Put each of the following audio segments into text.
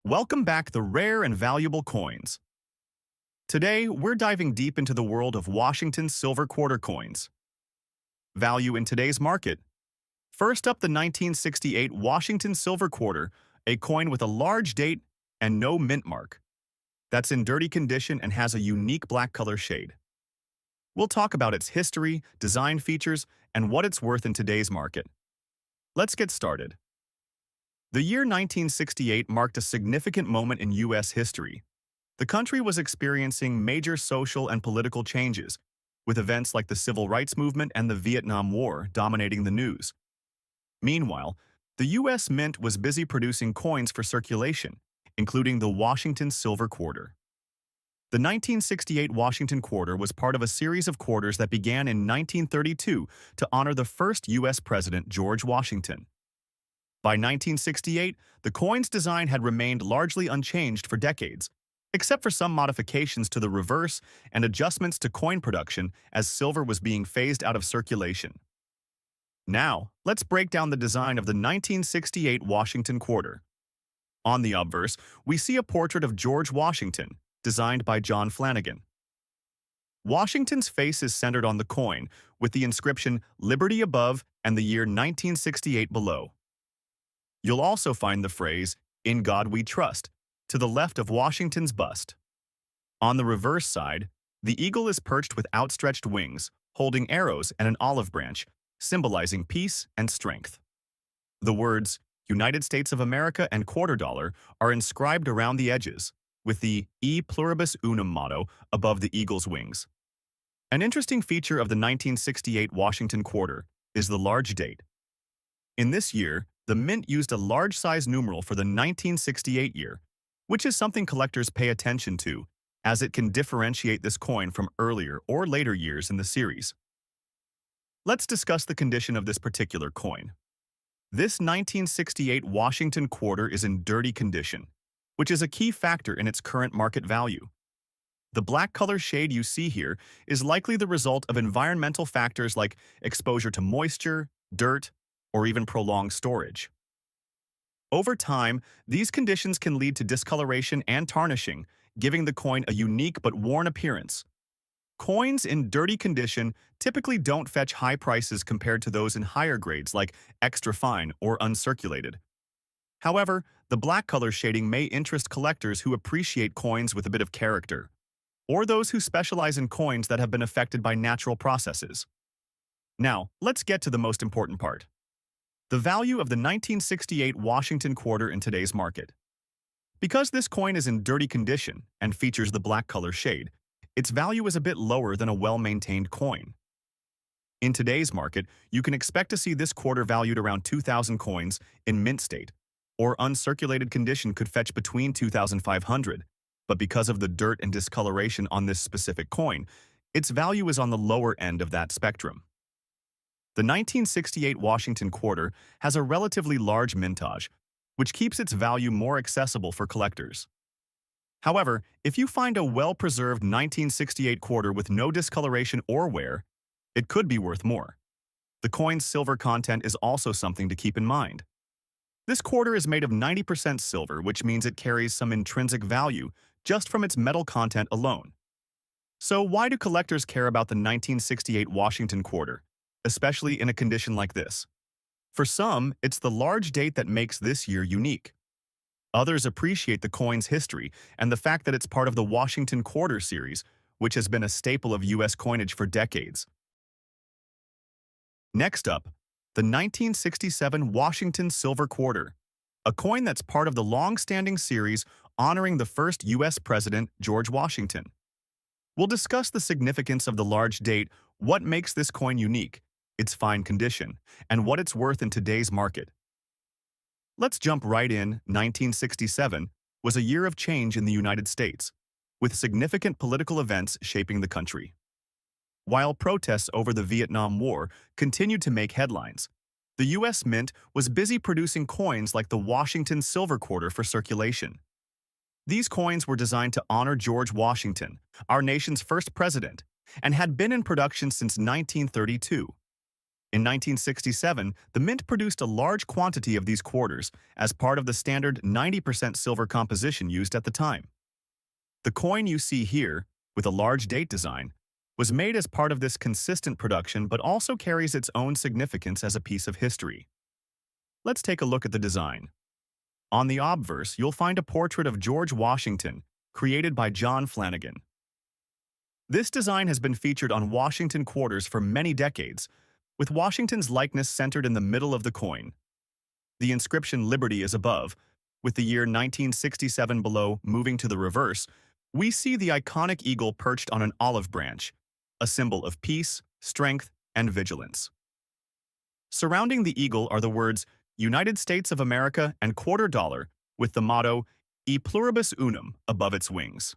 Welcome back, the rare and valuable coins. Today, we're diving deep into the world of Washington silver quarter coins. Value in today's market. First up, the 1968 Washington silver quarter, a coin with a large date and no mint mark. That's in dirty condition and has a unique black color shade. We'll talk about its history, design features, and what it's worth in today's market. Let's get started. The year 1968 marked a significant moment in U.S. history. The country was experiencing major social and political changes, with events like the Civil Rights Movement and the Vietnam War dominating the news. Meanwhile, the U.S. Mint was busy producing coins for circulation, including the Washington Silver Quarter. The 1968 Washington Quarter was part of a series of quarters that began in 1932 to honor the first U.S. President, George Washington. By 1968, the coin's design had remained largely unchanged for decades, except for some modifications to the reverse and adjustments to coin production as silver was being phased out of circulation. Now, let's break down the design of the 1968 Washington Quarter. On the obverse, we see a portrait of George Washington, designed by John Flanagan. Washington's face is centered on the coin, with the inscription "Liberty" above and the year 1968 below. You'll also find the phrase, "In God We Trust," to the left of Washington's bust. On the reverse side, the eagle is perched with outstretched wings, holding arrows and an olive branch, symbolizing peace and strength. The words, "United States of America" and "Quarter Dollar" are inscribed around the edges, with the "E Pluribus Unum" motto above the eagle's wings. An interesting feature of the 1968 Washington Quarter is the large date. In this year, the Mint used a large-size numeral for the 1968 year, which is something collectors pay attention to, as it can differentiate this coin from earlier or later years in the series. Let's discuss the condition of this particular coin. This 1968 Washington Quarter is in dirty condition, which is a key factor in its current market value. The black color shade you see here is likely the result of environmental factors like exposure to moisture, dirt, or even prolonged storage. Over time, these conditions can lead to discoloration and tarnishing, giving the coin a unique but worn appearance. Coins in dirty condition typically don't fetch high prices compared to those in higher grades like extra fine or uncirculated. However, the black color shading may interest collectors who appreciate coins with a bit of character, or those who specialize in coins that have been affected by natural processes. Now, let's get to the most important part: the value of the 1968 Washington Quarter in today's market. Because this coin is in dirty condition and features the black color shade, its value is a bit lower than a well-maintained coin. In today's market, you can expect to see this quarter valued around 2,000 coins in mint state, or uncirculated condition could fetch between 2,500, but because of the dirt and discoloration on this specific coin, its value is on the lower end of that spectrum. The 1968 Washington Quarter has a relatively large mintage, which keeps its value more accessible for collectors. However, if you find a well-preserved 1968 quarter with no discoloration or wear, it could be worth more. The coin's silver content is also something to keep in mind. This quarter is made of 90% silver, which means it carries some intrinsic value just from its metal content alone. So why do collectors care about the 1968 Washington Quarter, especially in a condition like this? For some, it's the large date that makes this year unique. Others appreciate the coin's history and the fact that it's part of the Washington Quarter series, which has been a staple of U.S. coinage for decades. Next up, the 1967 Washington Silver Quarter, a coin that's part of the long-standing series honoring the first U.S. President, George Washington. We'll discuss the significance of the large date, what makes this coin unique, its fine condition, and what it's worth in today's market. Let's jump right in. 1967 was a year of change in the United States, with significant political events shaping the country. While protests over the Vietnam War continued to make headlines, the U.S. Mint was busy producing coins like the Washington Silver Quarter for circulation. These coins were designed to honor George Washington, our nation's first president, and had been in production since 1932. In 1967, the Mint produced a large quantity of these quarters as part of the standard 90% silver composition used at the time. The coin you see here, with a large date design, was made as part of this consistent production but also carries its own significance as a piece of history. Let's take a look at the design. On the obverse, you'll find a portrait of George Washington, created by John Flanagan. This design has been featured on Washington quarters for many decades, with Washington's likeness centered in the middle of the coin. The inscription Liberty is above, with the year 1967 below moving to the reverse. We see the iconic eagle perched on an olive branch, a symbol of peace, strength, and vigilance. Surrounding the eagle are the words United States of America and quarter dollar, with the motto E pluribus unum above its wings.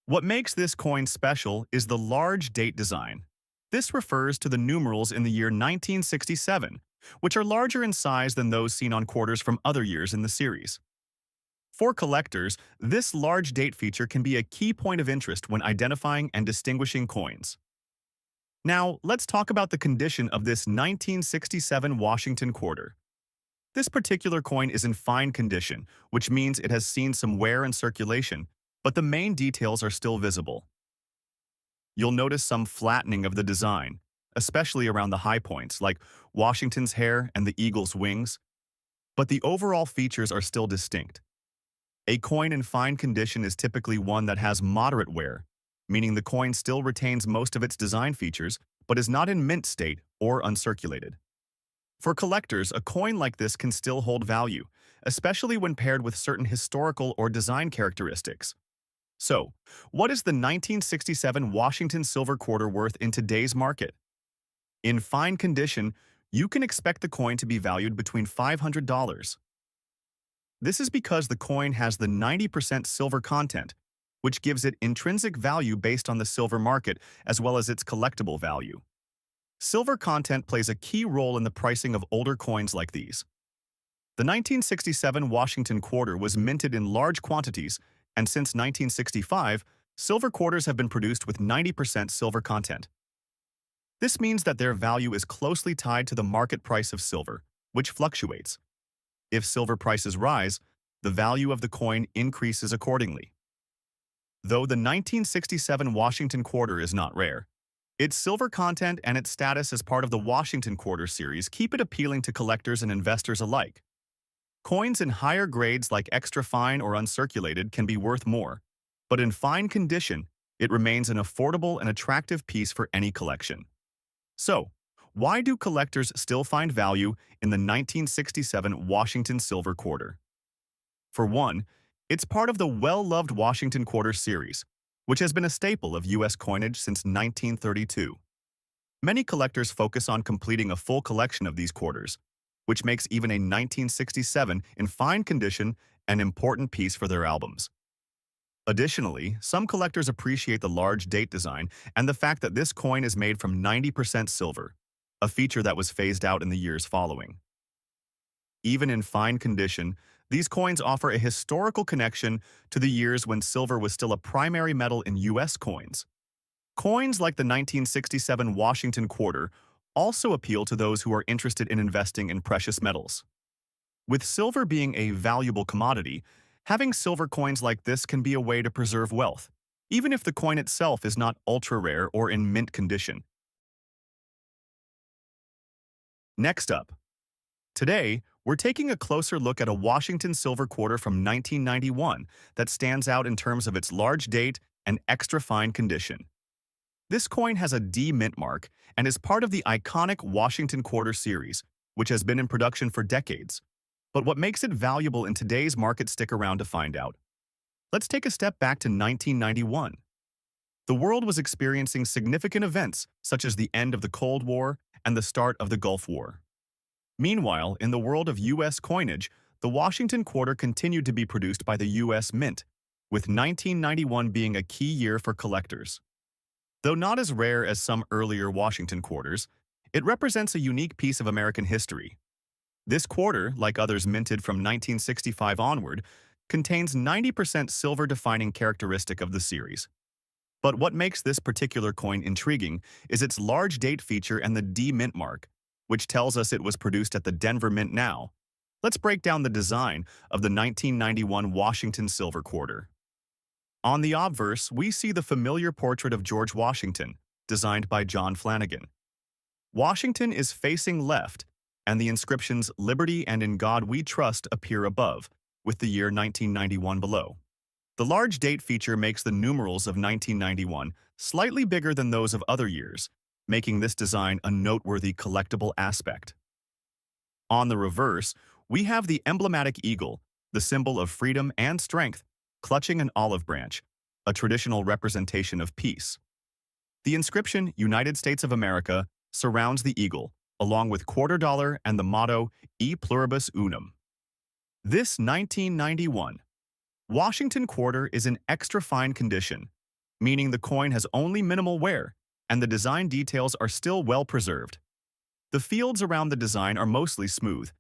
What makes this coin special is the large date design. This refers to the numerals in the year 1967, which are larger in size than those seen on quarters from other years in the series. For collectors, this large date feature can be a key point of interest when identifying and distinguishing coins. Now, let's talk about the condition of this 1967 Washington quarter. This particular coin is in fine condition, which means it has seen some wear and circulation, but the main details are still visible. You'll notice some flattening of the design, especially around the high points, like Washington's hair and the eagle's wings, but the overall features are still distinct. A coin in fine condition is typically one that has moderate wear, meaning the coin still retains most of its design features, but is not in mint state or uncirculated. For collectors, a coin like this can still hold value, especially when paired with certain historical or design characteristics. So, what is the 1967 Washington silver quarter worth in today's market? In fine condition, you can expect the coin to be valued between $500. This is because the coin has the 90% silver content, which gives it intrinsic value based on the silver market as well as its collectible value. Silver content plays a key role in the pricing of older coins like these. The 1967 Washington quarter was minted in large quantities, and since 1965, silver quarters have been produced with 90% silver content. This means that their value is closely tied to the market price of silver, which fluctuates. If silver prices rise, the value of the coin increases accordingly. Though the 1967 Washington quarter is not rare, its silver content and its status as part of the Washington quarter series keep it appealing to collectors and investors alike. Coins in higher grades like extra fine or uncirculated can be worth more, but in fine condition, it remains an affordable and attractive piece for any collection. So, why do collectors still find value in the 1967 Washington silver quarter? For one, it's part of the well-loved Washington quarter series, which has been a staple of U.S. coinage since 1932. Many collectors focus on completing a full collection of these quarters, which makes even a 1967 in fine condition an important piece for their albums. Additionally, some collectors appreciate the large date design and the fact that this coin is made from 90% silver, a feature that was phased out in the years following. Even in fine condition, these coins offer a historical connection to the years when silver was still a primary metal in U.S. coins. Coins like the 1967 Washington quarter also appeal to those who are interested in investing in precious metals. With silver being a valuable commodity, having silver coins like this can be a way to preserve wealth, even if the coin itself is not ultra-rare or in mint condition. Next up, today, we're taking a closer look at a Washington silver quarter from 1991 that stands out in terms of its large date and extra fine condition. This coin has a D mint mark and is part of the iconic Washington quarter series, which has been in production for decades. But what makes it valuable in today's market, stick around to find out. Let's take a step back to 1991. The world was experiencing significant events such as the end of the Cold War and the start of the Gulf War. Meanwhile, in the world of U.S. coinage, the Washington quarter continued to be produced by the U.S. Mint, with 1991 being a key year for collectors. Though not as rare as some earlier Washington quarters, it represents a unique piece of American history. This quarter, like others minted from 1965 onward, contains 90% silver, defining characteristic of the series. But what makes this particular coin intriguing is its large date feature and the D mint mark, which tells us it was produced at the Denver Mint now. Let's break down the design of the 1991 Washington Silver Quarter. On the obverse, we see the familiar portrait of George Washington, designed by John Flanagan. Washington is facing left, and the inscriptions "Liberty" and "In God We Trust" appear above, with the year 1991 below. The large date feature makes the numerals of 1991 slightly bigger than those of other years, making this design a noteworthy collectible aspect. On the reverse, we have the emblematic eagle, the symbol of freedom and strength, clutching an olive branch, a traditional representation of peace. The inscription "United States of America" surrounds the eagle, along with quarter dollar and the motto "E Pluribus Unum." This 1991 Washington quarter is in extra fine condition, meaning the coin has only minimal wear and the design details are still well preserved. The fields around the design are mostly smooth,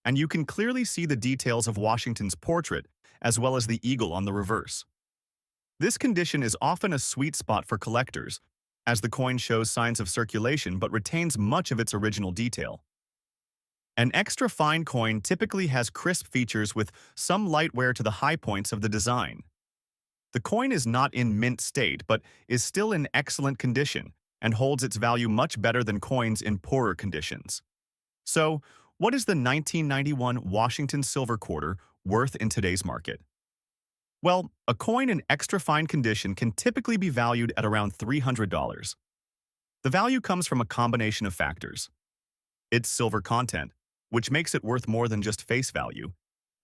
and you can clearly see the details of Washington's portrait as well as the eagle on the reverse. This condition is often a sweet spot for collectors, as the coin shows signs of circulation but retains much of its original detail. An extra fine coin typically has crisp features with some light wear to the high points of the design. The coin is not in mint state but is still in excellent condition and holds its value much better than coins in poorer conditions. So, what is the 1991 Washington Silver Quarter worth in today's market? Well, a coin in extra fine condition can typically be valued at around $300. The value comes from a combination of factors: its silver content, which makes it worth more than just face value,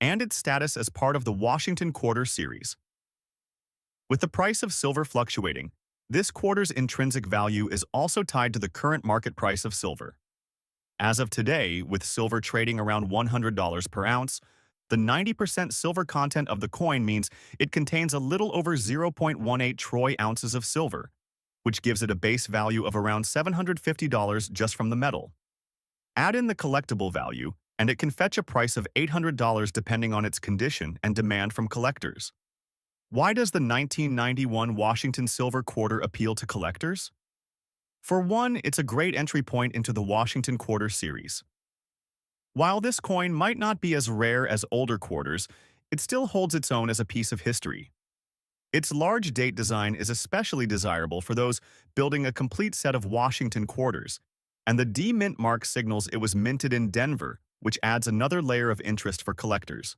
and its status as part of the Washington Quarter series. With the price of silver fluctuating, this quarter's intrinsic value is also tied to the current market price of silver. As of today, with silver trading around $100 per ounce, the 90% silver content of the coin means it contains a little over 0.18 troy ounces of silver, which gives it a base value of around $750 just from the metal. Add in the collectible value, and it can fetch a price of $800 depending on its condition and demand from collectors. Why does the 1991 Washington Silver Quarter appeal to collectors? For one, it's a great entry point into the Washington Quarter series. While this coin might not be as rare as older quarters, it still holds its own as a piece of history. Its large date design is especially desirable for those building a complete set of Washington quarters, and the D mint mark signals it was minted in Denver, which adds another layer of interest for collectors.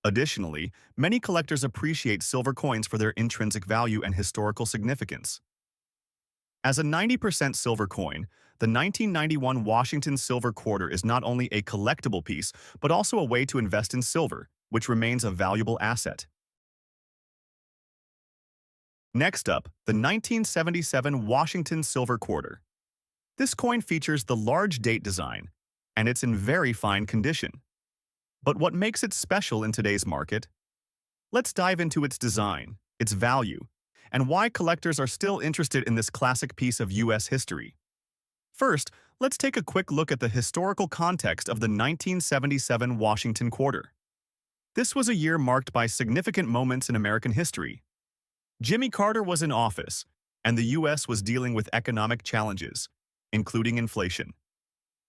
Additionally, many collectors appreciate silver coins for their intrinsic value and historical significance. As a 90% silver coin, the 1991 Washington Silver Quarter is not only a collectible piece, but also a way to invest in silver, which remains a valuable asset. Next up, the 1977 Washington Silver Quarter. This coin features the large date design, and it's in very fine condition. But what makes it special in today's market? Let's dive into its design, its value, and why collectors are still interested in this classic piece of U.S. history. First, let's take a quick look at the historical context of the 1977 Washington Quarter. This was a year marked by significant moments in American history. Jimmy Carter was in office, and the U.S. was dealing with economic challenges, including inflation.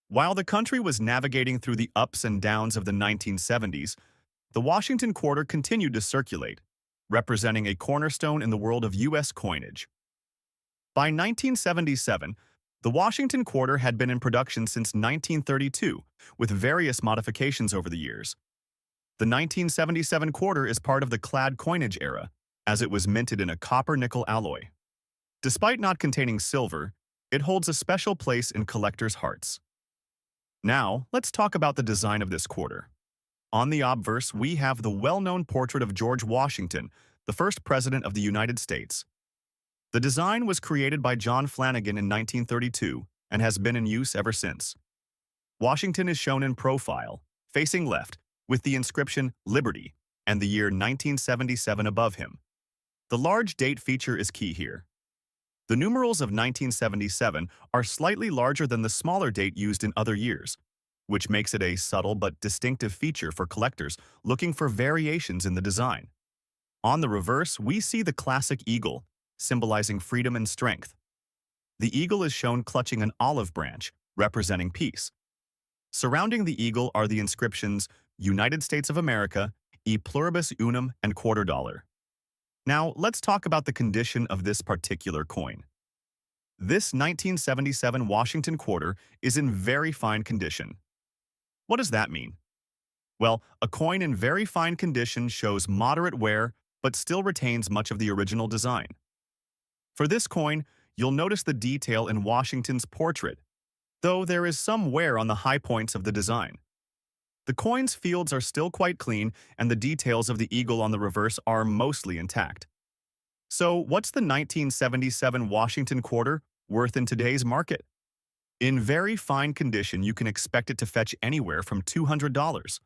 While the country was navigating through the ups and downs of the 1970s, the Washington Quarter continued to circulate, representing a cornerstone in the world of U.S. coinage. By 1977, the Washington Quarter had been in production since 1932, with various modifications over the years. The 1977 quarter is part of the clad coinage era, as it was minted in a copper-nickel alloy. Despite not containing silver, it holds a special place in collectors' hearts. Now, let's talk about the design of this quarter. On the obverse, we have the well-known portrait of George Washington, the first President of the United States. The design was created by John Flanagan in 1932 and has been in use ever since. Washington is shown in profile, facing left, with the inscription "Liberty" and the year 1977 above him. The large date feature is key here. The numerals of 1977 are slightly larger than the smaller date used in other years, which makes it a subtle but distinctive feature for collectors looking for variations in the design. On the reverse, we see the classic eagle, symbolizing freedom and strength. The eagle is shown clutching an olive branch, representing peace. Surrounding the eagle are the inscriptions United States of America, E pluribus unum, and $quarter. Now, let's talk about the condition of this particular coin. This 1977 Washington quarter is in very fine condition. What does that mean? Well, a coin in very fine condition shows moderate wear but still retains much of the original design. For this coin, you'll notice the detail in Washington's portrait, though there is some wear on the high points of the design. The coin's fields are still quite clean, and the details of the eagle on the reverse are mostly intact. So, what's the 1977 Washington quarter worth in today's market? In very fine condition, you can expect it to fetch anywhere from $200.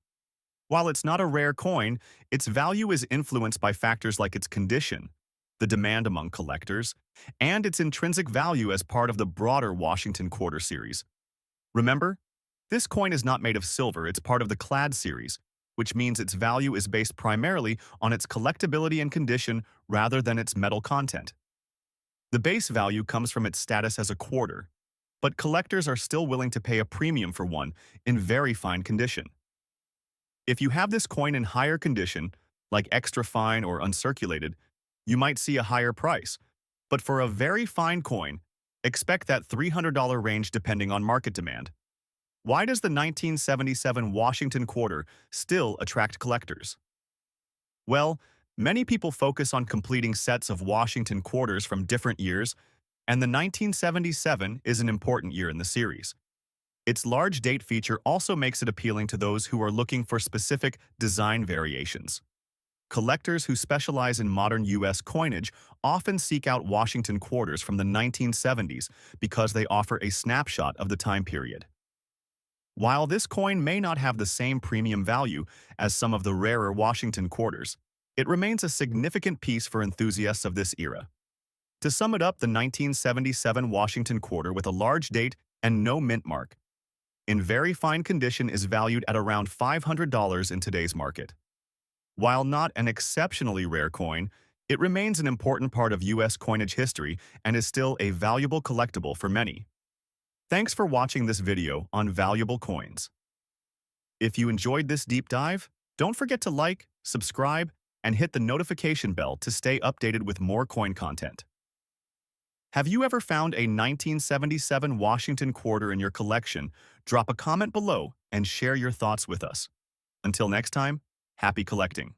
While it's not a rare coin, its value is influenced by factors like its condition, the demand among collectors, and its intrinsic value as part of the broader Washington Quarter series. Remember, this coin is not made of silver, it's part of the Clad series, which means its value is based primarily on its collectability and condition rather than its metal content. The base value comes from its status as a quarter, but collectors are still willing to pay a premium for one in very fine condition. If you have this coin in higher condition, like extra fine or uncirculated, you might see a higher price. But for a very fine coin, expect that $300 range depending on market demand. Why does the 1977 Washington quarter still attract collectors? Well, many people focus on completing sets of Washington quarters from different years, and the 1977 is an important year in the series. Its large date feature also makes it appealing to those who are looking for specific design variations. Collectors who specialize in modern U.S. coinage often seek out Washington quarters from the 1970s because they offer a snapshot of the time period. While this coin may not have the same premium value as some of the rarer Washington quarters, it remains a significant piece for enthusiasts of this era. To sum it up, the 1977 Washington quarter with a large date and no mint mark, in very fine condition, is valued at around $500 in today's market. While not an exceptionally rare coin, it remains an important part of U.S. coinage history and is still a valuable collectible for many. Thanks for watching this video on valuable coins. If you enjoyed this deep dive, don't forget to like, subscribe, and hit the notification bell to stay updated with more coin content. Have you ever found a 1977 Washington quarter in your collection? Drop a comment below and share your thoughts with us. Until next time, happy collecting.